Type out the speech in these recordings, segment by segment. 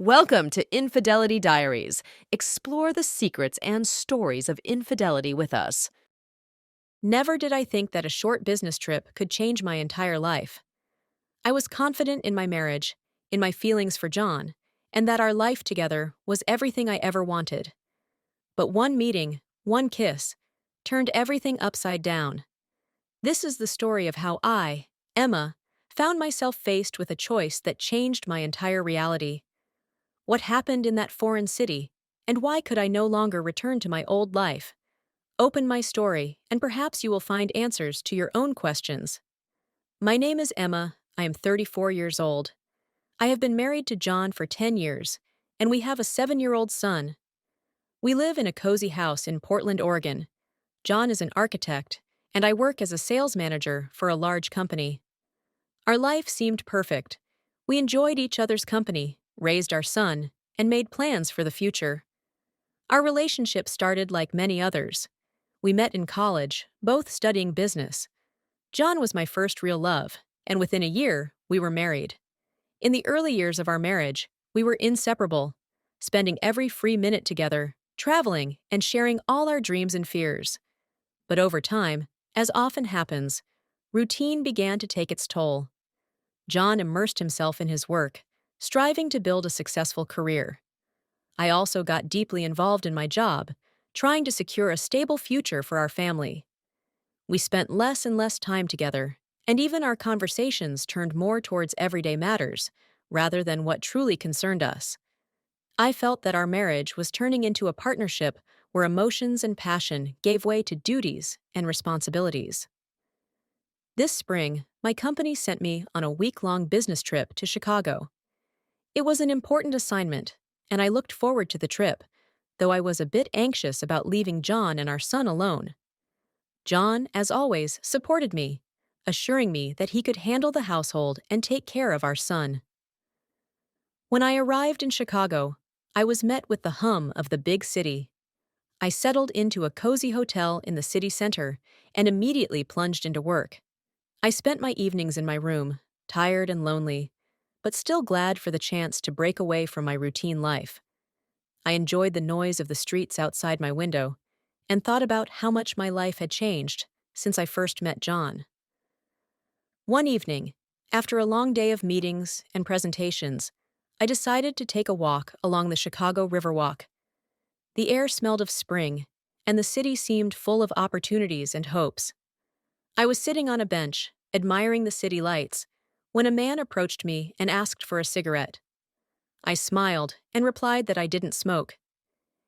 Welcome to Infidelity Diaries. Explore the secrets and stories of infidelity with us. Never did I think that a short business trip could change my entire life. I was confident in my marriage, in my feelings for John, and that our life together was everything I ever wanted. But one meeting, one kiss, turned everything upside down. This is the story of how I, Emma, found myself faced with a choice that changed my entire reality. What happened in that foreign city, and why could I no longer return to my old life? Open my story, and perhaps you will find answers to your own questions. My name is Emma. I am 34 years old. I have been married to John for 10 years, and we have a 7-year-old son. We live in a cozy house in Portland, Oregon. John is an architect, and I work as a sales manager for a large company. Our life seemed perfect. We enjoyed each other's company, raised our son, and made plans for the future. Our relationship started like many others. We met in college, both studying business. John was my first real love, and within a year, we were married. In the early years of our marriage, we were inseparable, spending every free minute together, traveling, and sharing all our dreams and fears. But over time, as often happens, routine began to take its toll. John immersed himself in his work, striving to build a successful career. I also got deeply involved in my job, trying to secure a stable future for our family. We spent less and less time together, and even our conversations turned more towards everyday matters, rather than what truly concerned us. I felt that our marriage was turning into a partnership where emotions and passion gave way to duties and responsibilities. This spring, my company sent me on a week-long business trip to Chicago. It was an important assignment, and I looked forward to the trip, though I was a bit anxious about leaving John and our son alone. John, as always, supported me, assuring me that he could handle the household and take care of our son. When I arrived in Chicago, I was met with the hum of the big city. I settled into a cozy hotel in the city center and immediately plunged into work. I spent my evenings in my room, tired and lonely, but still glad for the chance to break away from my routine life. I enjoyed the noise of the streets outside my window and thought about how much my life had changed since I first met John. One evening, after a long day of meetings and presentations, I decided to take a walk along the Chicago Riverwalk. The air smelled of spring, and the city seemed full of opportunities and hopes. I was sitting on a bench, admiring the city lights, when a man approached me and asked for a cigarette. I smiled and replied that I didn't smoke.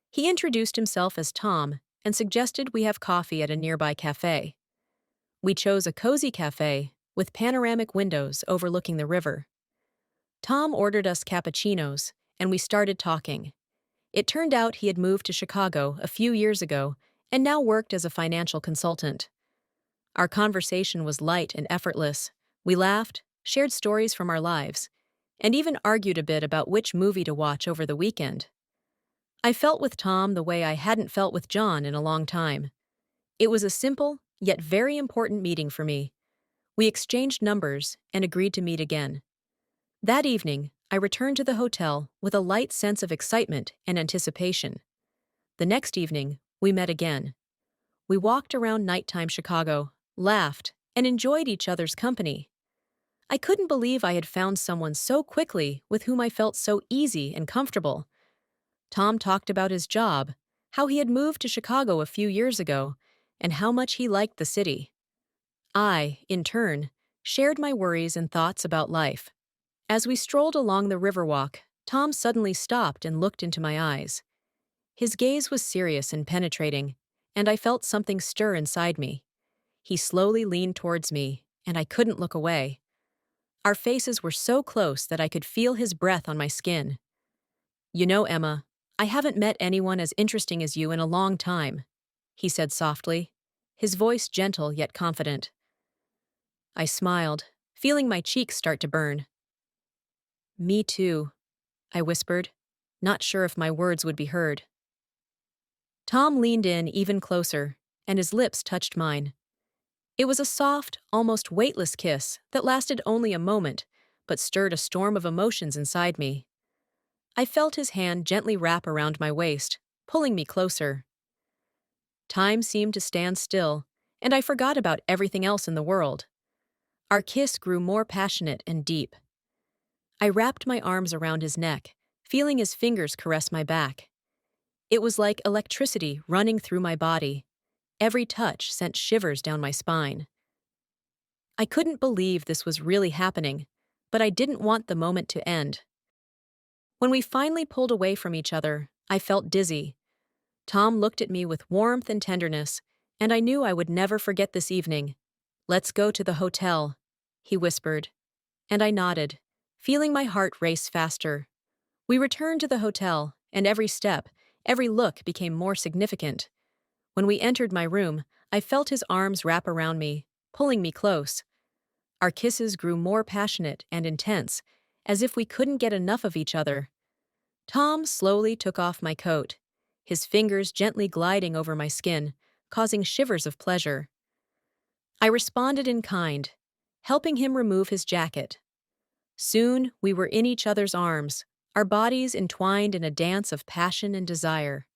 He introduced himself as Tom and suggested we have coffee at a nearby cafe. We chose a cozy cafe with panoramic windows overlooking the river. Tom ordered us cappuccinos, and we started talking. It turned out he had moved to Chicago a few years ago and now worked as a financial consultant. Our conversation was light and effortless. We laughed, shared stories from our lives, and even argued a bit about which movie to watch over the weekend. I felt with Tom the way I hadn't felt with John in a long time. It was a simple, yet very important meeting for me. We exchanged numbers and agreed to meet again. That evening, I returned to the hotel with a light sense of excitement and anticipation. The next evening, we met again. We walked around nighttime Chicago, laughed, and enjoyed each other's company. I couldn't believe I had found someone so quickly with whom I felt so easy and comfortable. Tom talked about his job, how he had moved to Chicago a few years ago, and how much he liked the city. I, in turn, shared my worries and thoughts about life. As we strolled along the Riverwalk, Tom suddenly stopped and looked into my eyes. His gaze was serious and penetrating, and I felt something stir inside me. He slowly leaned towards me, and I couldn't look away. Our faces were so close that I could feel his breath on my skin. "You know, Emma, I haven't met anyone as interesting as you in a long time," he said softly, his voice gentle yet confident. I smiled, feeling my cheeks start to burn. "Me too," I whispered, not sure if my words would be heard. Tom leaned in even closer, and his lips touched mine. It was a soft, almost weightless kiss that lasted only a moment, but stirred a storm of emotions inside me. I felt his hand gently wrap around my waist, pulling me closer. Time seemed to stand still, and I forgot about everything else in the world. Our kiss grew more passionate and deep. I wrapped my arms around his neck, feeling his fingers caress my back. It was like electricity running through my body. Every touch sent shivers down my spine. I couldn't believe this was really happening, but I didn't want the moment to end. When we finally pulled away from each other, I felt dizzy. Tom looked at me with warmth and tenderness, and I knew I would never forget this evening. "Let's go to the hotel," he whispered, and I nodded, feeling my heart race faster. We returned to the hotel, and every step, every look became more significant. When we entered my room, I felt his arms wrap around me, pulling me close. Our kisses grew more passionate and intense, as if we couldn't get enough of each other. Tom slowly took off my coat, his fingers gently gliding over my skin, causing shivers of pleasure. I responded in kind, helping him remove his jacket. Soon we were in each other's arms, our bodies entwined in a dance of passion and desire.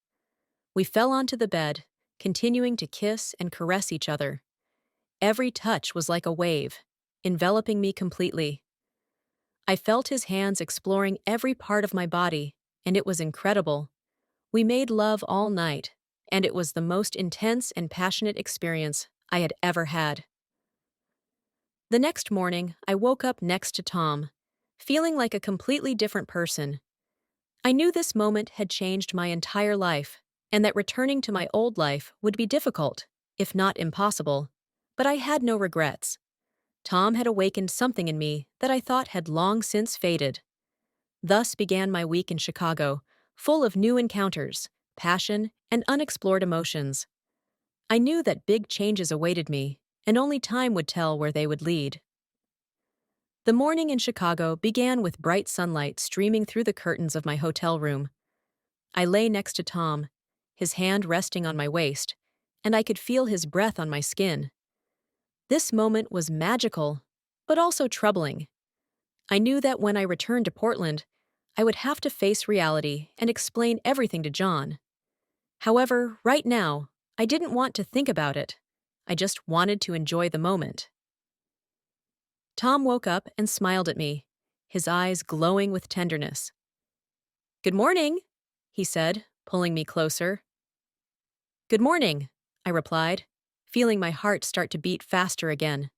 We fell onto the bed, continuing to kiss and caress each other. Every touch was like a wave, enveloping me completely. I felt his hands exploring every part of my body, and it was incredible. We made love all night, and it was the most intense and passionate experience I had ever had. The next morning, I woke up next to Tom, feeling like a completely different person. I knew this moment had changed my entire life, and that returning to my old life would be difficult, if not impossible. But I had no regrets. Tom had awakened something in me that I thought had long since faded. Thus began my week in Chicago, full of new encounters, passion, and unexplored emotions. I knew that big changes awaited me, and only time would tell where they would lead. The morning in Chicago began with bright sunlight streaming through the curtains of my hotel room. I lay next to Tom, his hand resting on my waist, and I could feel his breath on my skin. This moment was magical, but also troubling. I knew that when I returned to Portland, I would have to face reality and explain everything to John. However, right now, I didn't want to think about it. I just wanted to enjoy the moment. Tom woke up and smiled at me, his eyes glowing with tenderness. "Good morning," he said, pulling me closer. "Good morning," I replied, feeling my heart start to beat faster again.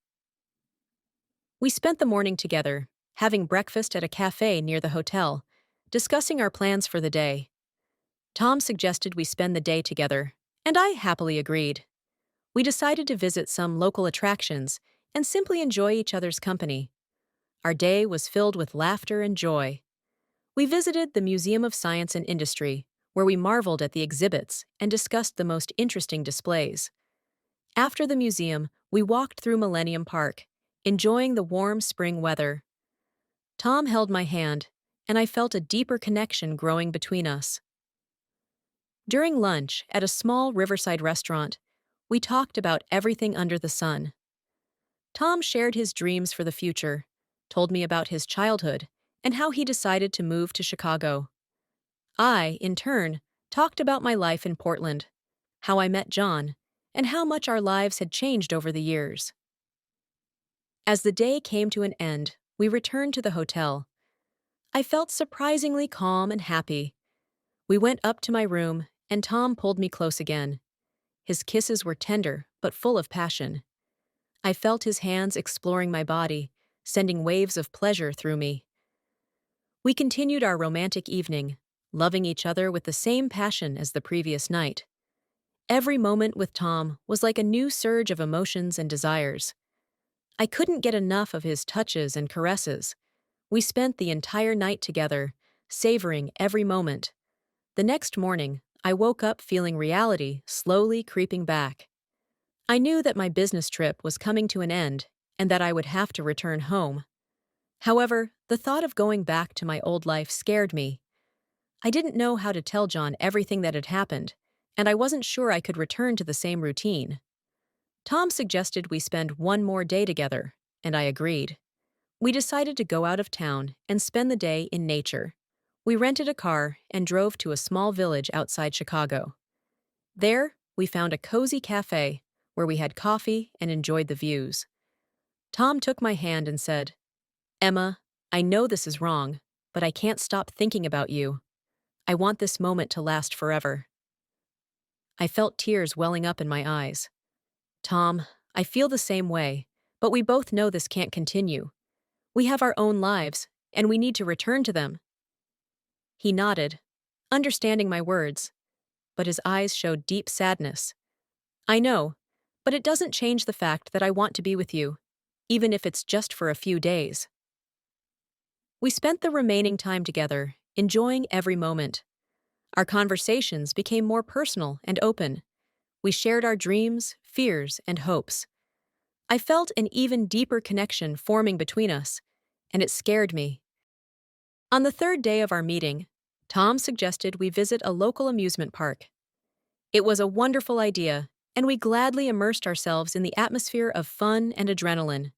We spent the morning together, having breakfast at a cafe near the hotel, discussing our plans for the day. Tom suggested we spend the day together, and I happily agreed. We decided to visit some local attractions and simply enjoy each other's company. Our day was filled with laughter and joy. We visited the Museum of Science and Industry, where we marveled at the exhibits and discussed the most interesting displays. After the museum, we walked through Millennium Park, enjoying the warm spring weather. Tom held my hand, and I felt a deeper connection growing between us. During lunch at a small riverside restaurant, we talked about everything under the sun. Tom shared his dreams for the future, told me about his childhood, and how he decided to move to Chicago. I, in turn, talked about my life in Portland, how I met John, and how much our lives had changed over the years. As the day came to an end, we returned to the hotel. I felt surprisingly calm and happy. We went up to my room, and Tom pulled me close again. His kisses were tender, but full of passion. I felt his hands exploring my body, sending waves of pleasure through me. We continued our romantic evening, loving each other with the same passion as the previous night. Every moment with Tom was like a new surge of emotions and desires. I couldn't get enough of his touches and caresses. We spent the entire night together, savoring every moment. The next morning, I woke up feeling reality slowly creeping back. I knew that my business trip was coming to an end and that I would have to return home. However, the thought of going back to my old life scared me. I didn't know how to tell John everything that had happened, and I wasn't sure I could return to the same routine. Tom suggested we spend one more day together, and I agreed. We decided to go out of town and spend the day in nature. We rented a car and drove to a small village outside Chicago. There, we found a cozy cafe where we had coffee and enjoyed the views. Tom took my hand and said, "Emma, I know this is wrong, but I can't stop thinking about you. I want this moment to last forever." I felt tears welling up in my eyes. "Tom, I feel the same way, but we both know this can't continue. We have our own lives, and we need to return to them." He nodded, understanding my words, but his eyes showed deep sadness. "I know, but it doesn't change the fact that I want to be with you, even if it's just for a few days." We spent the remaining time together, enjoying every moment. Our conversations became more personal and open. We shared our dreams, fears, and hopes. I felt an even deeper connection forming between us, and it scared me. On the third day of our meeting, Tom suggested we visit a local amusement park. It was a wonderful idea, and we gladly immersed ourselves in the atmosphere of fun and adrenaline.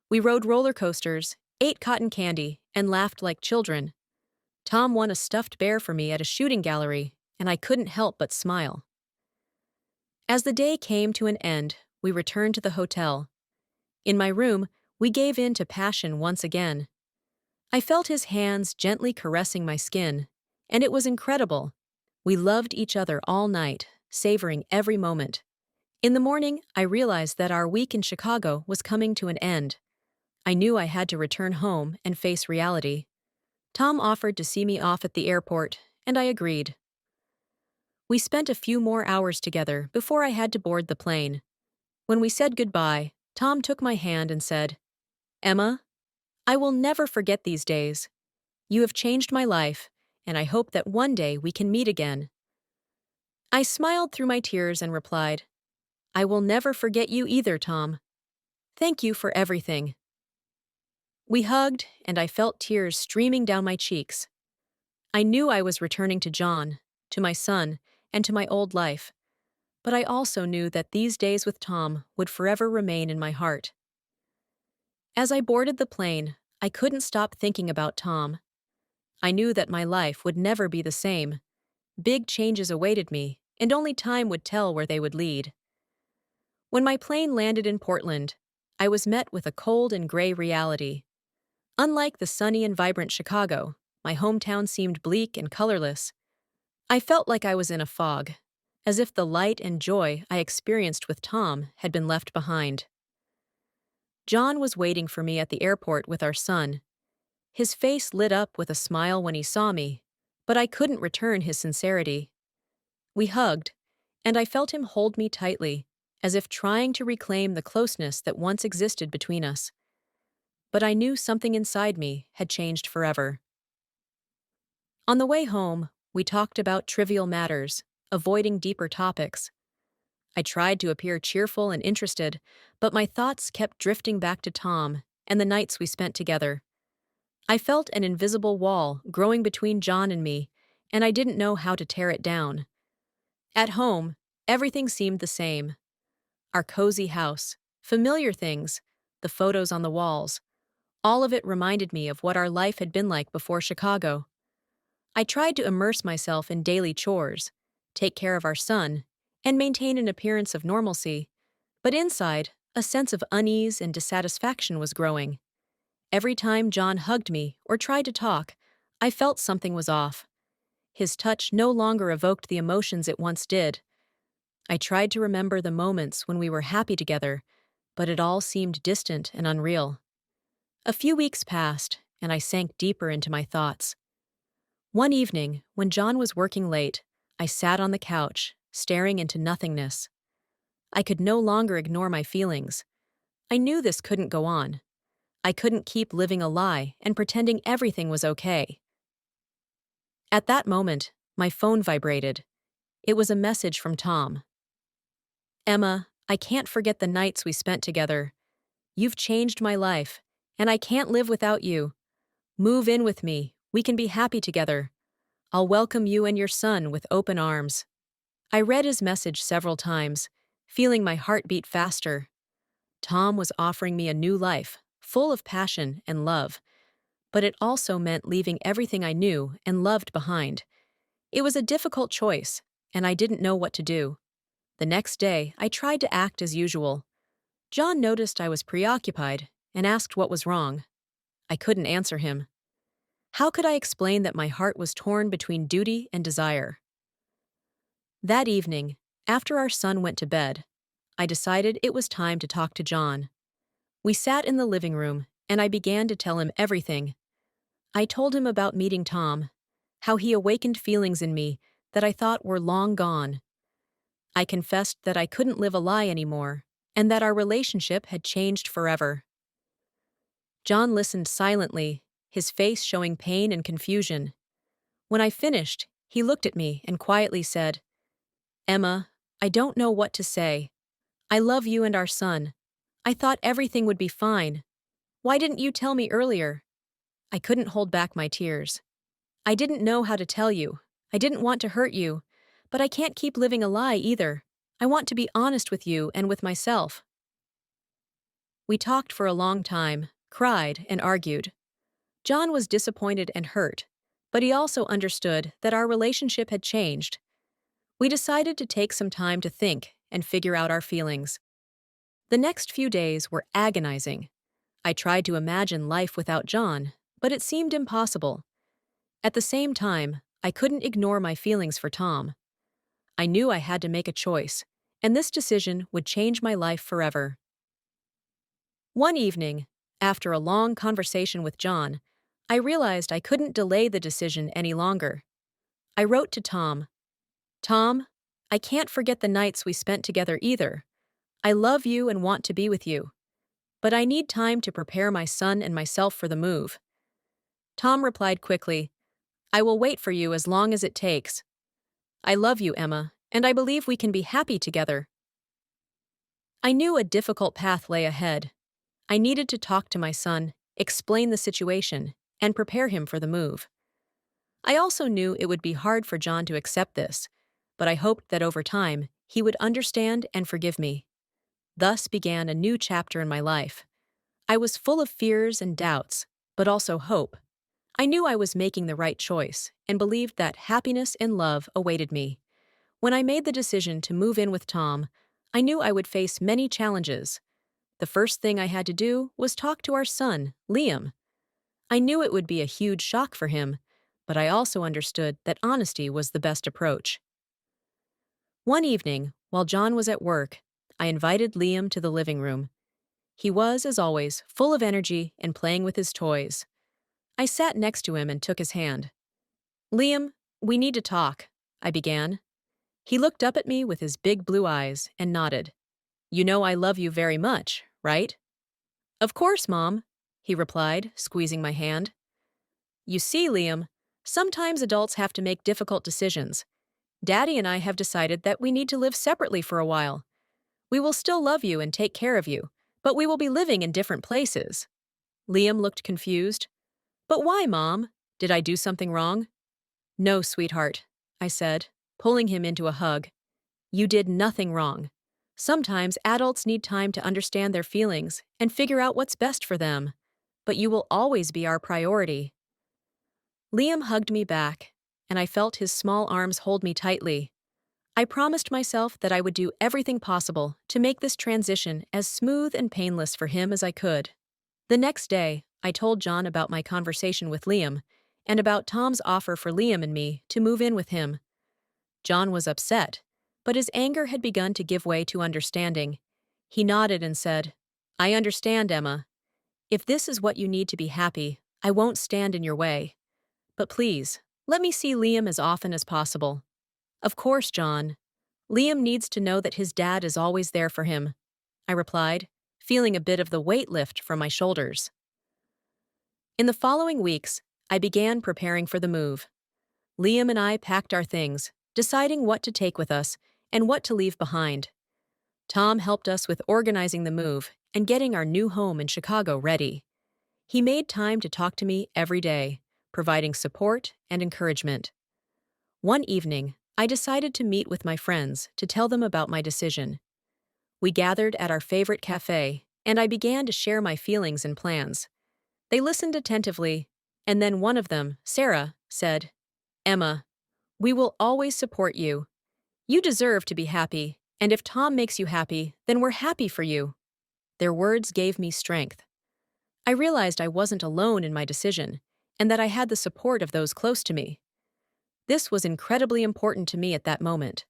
We rode roller coasters, ate cotton candy, and laughed like children. Tom won a stuffed bear for me at a shooting gallery, and I couldn't help but smile. As the day came to an end, we returned to the hotel. In my room, we gave in to passion once again. I felt his hands gently caressing my skin, and it was incredible. We loved each other all night, savoring every moment. In the morning, I realized that our week in Chicago was coming to an end. I knew I had to return home and face reality. Tom offered to see me off at the airport, and I agreed. We spent a few more hours together before I had to board the plane. When we said goodbye, Tom took my hand and said, "Emma, I will never forget these days. You have changed my life, and I hope that one day we can meet again." I smiled through my tears and replied, "I will never forget you either, Tom. Thank you for everything." We hugged, and I felt tears streaming down my cheeks. I knew I was returning to John, to my son, and to my old life, but I also knew that these days with Tom would forever remain in my heart. As I boarded the plane, I couldn't stop thinking about Tom. I knew that my life would never be the same. Big changes awaited me, and only time would tell where they would lead. When my plane landed in Portland, I was met with a cold and gray reality. Unlike the sunny and vibrant Chicago, my hometown seemed bleak and colorless. I felt like I was in a fog, as if the light and joy I experienced with Tom had been left behind. John was waiting for me at the airport with our son. His face lit up with a smile when he saw me, but I couldn't return his sincerity. We hugged, and I felt him hold me tightly, as if trying to reclaim the closeness that once existed between us. But I knew something inside me had changed forever. On the way home, we talked about trivial matters, avoiding deeper topics. I tried to appear cheerful and interested, but my thoughts kept drifting back to Tom and the nights we spent together. I felt an invisible wall growing between John and me, and I didn't know how to tear it down. At home, everything seemed the same. Our cozy house, familiar things, the photos on the walls, all of it reminded me of what our life had been like before Chicago. I tried to immerse myself in daily chores, take care of our son, and maintain an appearance of normalcy, but inside, a sense of unease and dissatisfaction was growing. Every time John hugged me or tried to talk, I felt something was off. His touch no longer evoked the emotions it once did. I tried to remember the moments when we were happy together, but it all seemed distant and unreal. A few weeks passed, and I sank deeper into my thoughts. One evening, when John was working late, I sat on the couch, staring into nothingness. I could no longer ignore my feelings. I knew this couldn't go on. I couldn't keep living a lie and pretending everything was okay. At that moment, my phone vibrated. It was a message from Tom. "Emma, I can't forget the nights we spent together. You've changed my life, and I can't live without you. Move in with me. We can be happy together. I'll welcome you and your son with open arms." I read his message several times, feeling my heart beat faster. Tom was offering me a new life, full of passion and love. but it also meant leaving everything I knew and loved behind. It was a difficult choice, and I didn't know what to do. The next day, I tried to act as usual. John noticed I was preoccupied and asked what was wrong. I couldn't answer him. How could I explain that my heart was torn between duty and desire? That evening, after our son went to bed, I decided it was time to talk to John. We sat in the living room, and I began to tell him everything. I told him about meeting Tom, how he awakened feelings in me that I thought were long gone. I confessed that I couldn't live a lie anymore, and that our relationship had changed forever. John listened silently, his face showing pain and confusion. When I finished, he looked at me and quietly said, "Emma, I don't know what to say. I love you and our son. I thought everything would be fine. Why didn't you tell me earlier?" I couldn't hold back my tears. "I didn't know how to tell you. I didn't want to hurt you. But I can't keep living a lie either. I want to be honest with you and with myself." We talked for a long time, cried, and argued. John was disappointed and hurt, but he also understood that our relationship had changed. We decided to take some time to think and figure out our feelings. The next few days were agonizing. I tried to imagine life without John, but it seemed impossible. At the same time, I couldn't ignore my feelings for Tom. I knew I had to make a choice, and this decision would change my life forever. One evening, after a long conversation with John, I realized I couldn't delay the decision any longer. I wrote to Tom, "Tom, I can't forget the nights we spent together either. I love you and want to be with you. But I need time to prepare my son and myself for the move." Tom replied quickly, "I will wait for you as long as it takes. I love you, Emma, and I believe we can be happy together." I knew a difficult path lay ahead. I needed to talk to my son, explain the situation, and prepare him for the move. I also knew it would be hard for John to accept this, but I hoped that over time, he would understand and forgive me. Thus began a new chapter in my life. I was full of fears and doubts, but also hope. I knew I was making the right choice and believed that happiness and love awaited me. When I made the decision to move in with Tom, I knew I would face many challenges. The first thing I had to do was talk to our son, Liam. I knew it would be a huge shock for him, but I also understood that honesty was the best approach. One evening, while John was at work, I invited Liam to the living room. He was, as always, full of energy and playing with his toys. I sat next to him and took his hand. "Liam, we need to talk," I began. He looked up at me with his big blue eyes and nodded. "You know I love you very much, right?" "Of course, Mom," he replied, squeezing my hand. "You see, Liam, sometimes adults have to make difficult decisions. Daddy and I have decided that we need to live separately for a while. We will still love you and take care of you, but we will be living in different places." Liam looked confused. "But why, Mom? Did I do something wrong?" "No, sweetheart," I said, pulling him into a hug. "You did nothing wrong. Sometimes adults need time to understand their feelings and figure out what's best for them. But you will always be our priority." Liam hugged me back, and I felt his small arms hold me tightly. I promised myself that I would do everything possible to make this transition as smooth and painless for him as I could. The next day, I told John about my conversation with Liam and about Tom's offer for Liam and me to move in with him. John was upset, but his anger had begun to give way to understanding. He nodded and said, "I understand, Emma. If this is what you need to be happy, I won't stand in your way. But please, let me see Liam as often as possible." "Of course, John. Liam needs to know that his dad is always there for him," I replied, feeling a bit of the weight lift from my shoulders. In the following weeks, I began preparing for the move. Liam and I packed our things, deciding what to take with us and what to leave behind. Tom helped us with organizing the move and getting our new home in Chicago ready. He made time to talk to me every day, providing support and encouragement. One evening, I decided to meet with my friends to tell them about my decision. We gathered at our favorite cafe, and I began to share my feelings and plans. They listened attentively, And then one of them, Sarah, said, "Emma, we will always support you. You deserve to be happy, and if Tom makes you happy, then we're happy for you." Their words gave me strength. I realized I wasn't alone in my decision, and that I had the support of those close to me. This was incredibly important to me at that moment.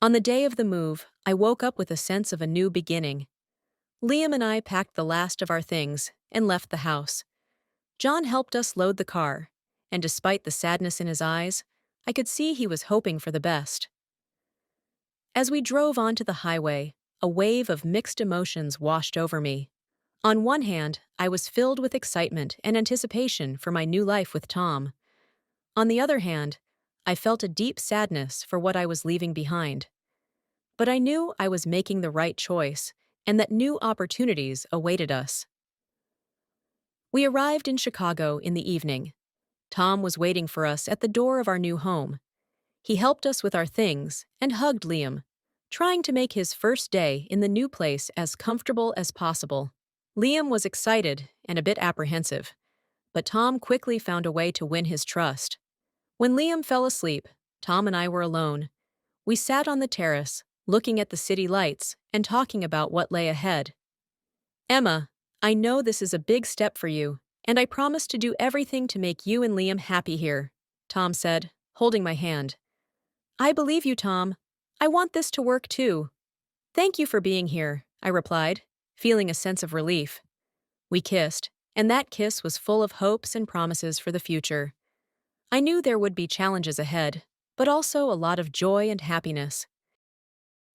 On the day of the move, I woke up with a sense of a new beginning. Liam and I packed the last of our things and left the house. John helped us load the car, and despite the sadness in his eyes, I could see he was hoping for the best. As we drove onto the highway, a wave of mixed emotions washed over me. On one hand, I was filled with excitement and anticipation for my new life with Tom. On the other hand, I felt a deep sadness for what I was leaving behind. But I knew I was making the right choice and that new opportunities awaited us. We arrived in Chicago in the evening. Tom was waiting for us at the door of our new home. He helped us with our things and hugged Liam, trying to make his first day in the new place as comfortable as possible. Liam was excited and a bit apprehensive, but Tom quickly found a way to win his trust. When Liam fell asleep, Tom and I were alone. We sat on the terrace, looking at the city lights and talking about what lay ahead. "Emma, I know this is a big step for you, and I promise to do everything to make you and Liam happy here," Tom said, holding my hand. "I believe you, Tom. I want this to work too." "Thank you for being here," I replied, feeling a sense of relief. We kissed, and that kiss was full of hopes and promises for the future. I knew there would be challenges ahead, but also a lot of joy and happiness.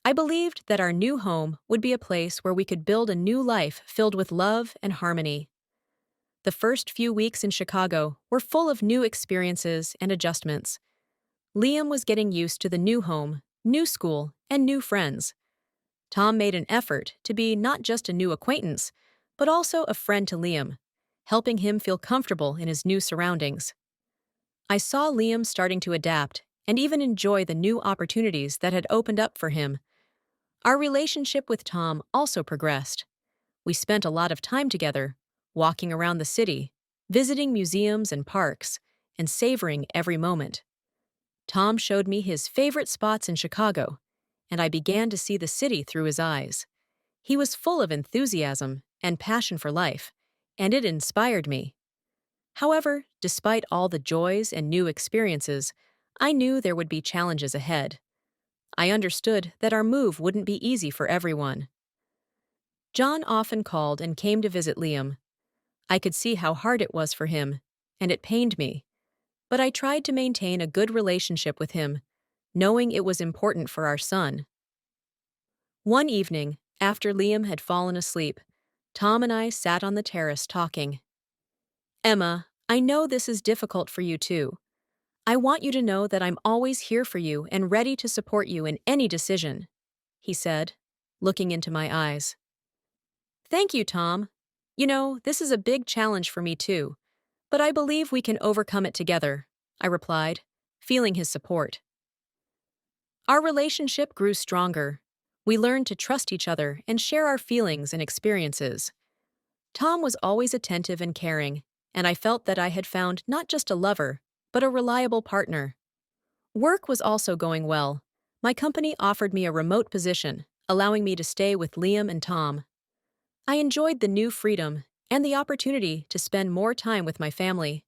I believed that our new home would be a place where we could build a new life filled with love and harmony. The first few weeks in Chicago were full of new experiences and adjustments. Liam was getting used to the new home, new school, and new friends. Tom made an effort to be not just a new acquaintance, but also a friend to Liam, helping him feel comfortable in his new surroundings. I saw Liam starting to adapt and even enjoy the new opportunities that had opened up for him. Our relationship with Tom also progressed. We spent a lot of time together, walking around the city, visiting museums and parks, and savoring every moment. Tom showed me his favorite spots in Chicago, and I began to see the city through his eyes. He was full of enthusiasm and passion for life, and it inspired me. However, despite all the joys and new experiences, I knew there would be challenges ahead. I understood that our move wouldn't be easy for everyone. John often called and came to visit Liam. I could see how hard it was for him, and it pained me. But I tried to maintain a good relationship with him, knowing it was important for our son. One evening, after Liam had fallen asleep, Tom and I sat on the terrace talking. "Emma, I know this is difficult for you too. I want you to know that I'm always here for you and ready to support you in any decision," he said, looking into my eyes. "Thank you, Tom. You know, this is a big challenge for me too, but I believe we can overcome it together," I replied, feeling his support. Our relationship grew stronger. We learned to trust each other and share our feelings and experiences. Tom was always attentive and caring, and I felt that I had found not just a lover, but a reliable partner. Work was also going well. My company offered me a remote position, allowing me to stay with Liam and Tom. I enjoyed the new freedom and the opportunity to spend more time with my family.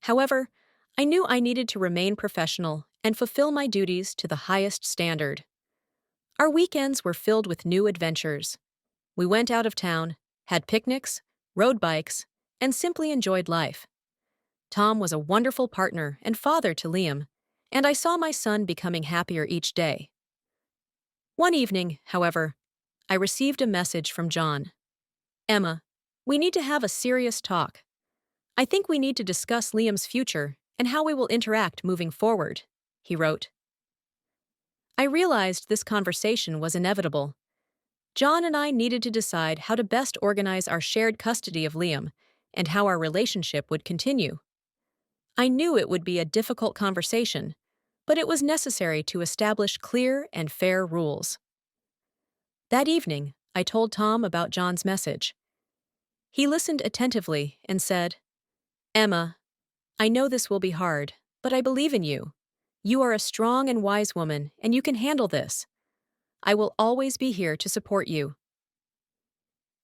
However, I knew I needed to remain professional and fulfill my duties to the highest standard. Our weekends were filled with new adventures. We went out of town, had picnics, rode bikes, and simply enjoyed life. Tom was a wonderful partner and father to Liam, and I saw my son becoming happier each day. One evening, however, I received a message from John. "Emma, we need to have a serious talk. I think we need to discuss Liam's future and how we will interact moving forward," he wrote. I realized this conversation was inevitable. John and I needed to decide how to best organize our shared custody of Liam and how our relationship would continue. I knew it would be a difficult conversation, but it was necessary to establish clear and fair rules. That evening, I told Tom about John's message. He listened attentively and said, Emma, I know this will be hard, but I believe in you. You are a strong and wise woman, and you can handle this. I will always be here to support you.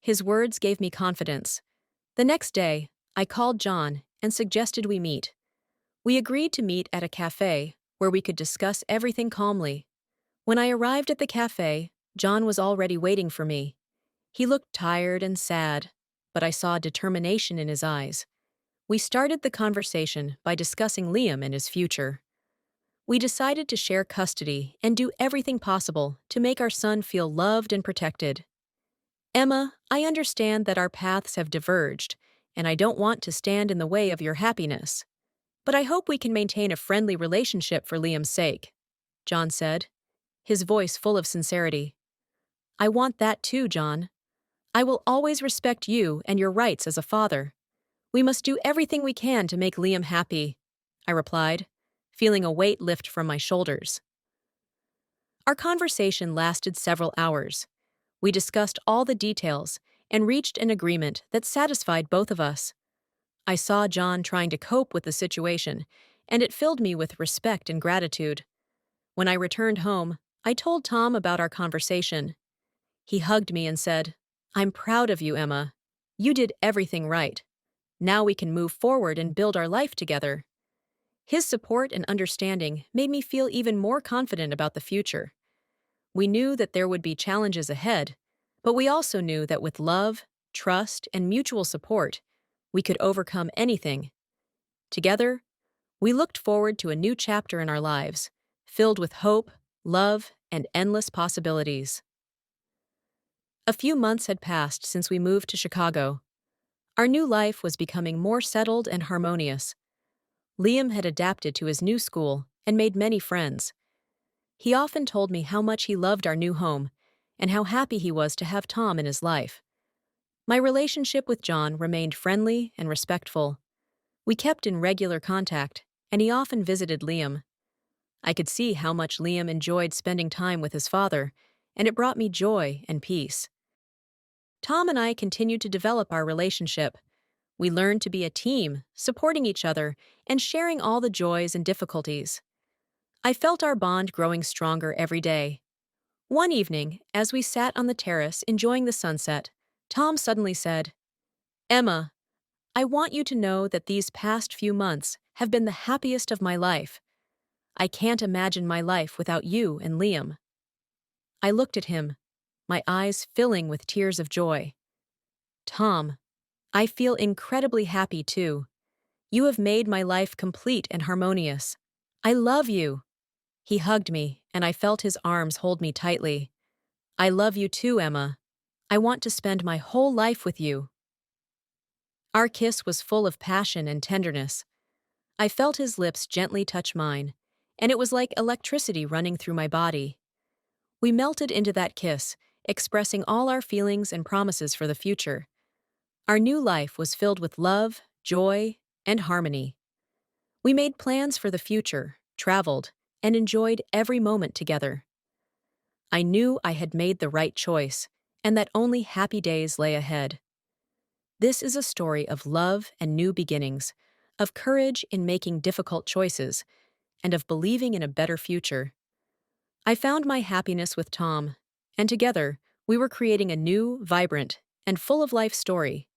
His words gave me confidence. The next day, I called John and suggested we meet. We agreed to meet at a cafe where we could discuss everything calmly. When I arrived at the cafe, John was already waiting for me. He looked tired and sad, but I saw determination in his eyes. We started the conversation by discussing Liam and his future. We decided to share custody and do everything possible to make our son feel loved and protected. Emma, I understand that our paths have diverged, and I don't want to stand in the way of your happiness. But I hope we can maintain a friendly relationship for Liam's sake, John said, his voice full of sincerity. I want that too, John. I will always respect you and your rights as a father. We must do everything we can to make Liam happy, I replied, feeling a weight lift from my shoulders. Our conversation lasted several hours. We discussed all the details and reached an agreement that satisfied both of us. I saw John trying to cope with the situation, and it filled me with respect and gratitude. When I returned home, I told Tom about our conversation. He hugged me and said, I'm proud of you, Emma. You did everything right. Now we can move forward and build our life together. His support and understanding made me feel even more confident about the future. We knew that there would be challenges ahead, but we also knew that with love, trust, and mutual support, we could overcome anything. Together, we looked forward to a new chapter in our lives, filled with hope, love, and endless possibilities. A few months had passed since we moved to Chicago. Our new life was becoming more settled and harmonious. Liam had adapted to his new school and made many friends. He often told me how much he loved our new home and how happy he was to have Tom in his life. My relationship with John remained friendly and respectful. We kept in regular contact, and he often visited Liam. I could see how much Liam enjoyed spending time with his father, and it brought me joy and peace. Tom and I continued to develop our relationship. We learned to be a team, supporting each other and sharing all the joys and difficulties. I felt our bond growing stronger every day. One evening, as we sat on the terrace enjoying the sunset, Tom suddenly said, Emma, I want you to know that these past few months have been the happiest of my life. I can't imagine my life without you and Liam. I looked at him, my eyes filling with tears of joy. Tom, I feel incredibly happy too. You have made my life complete and harmonious. I love you. He hugged me, and I felt his arms hold me tightly. I love you too, Emma. I want to spend my whole life with you. Our kiss was full of passion and tenderness. I felt his lips gently touch mine, and it was like electricity running through my body. We melted into that kiss, expressing all our feelings and promises for the future. Our new life was filled with love, joy, and harmony. We made plans for the future, traveled, and enjoyed every moment together. I knew I had made the right choice, and that only happy days lay ahead. This is a story of love and new beginnings, of courage in making difficult choices, and of believing in a better future. I found my happiness with Tom, and together, we were creating a new, vibrant, and full of life story.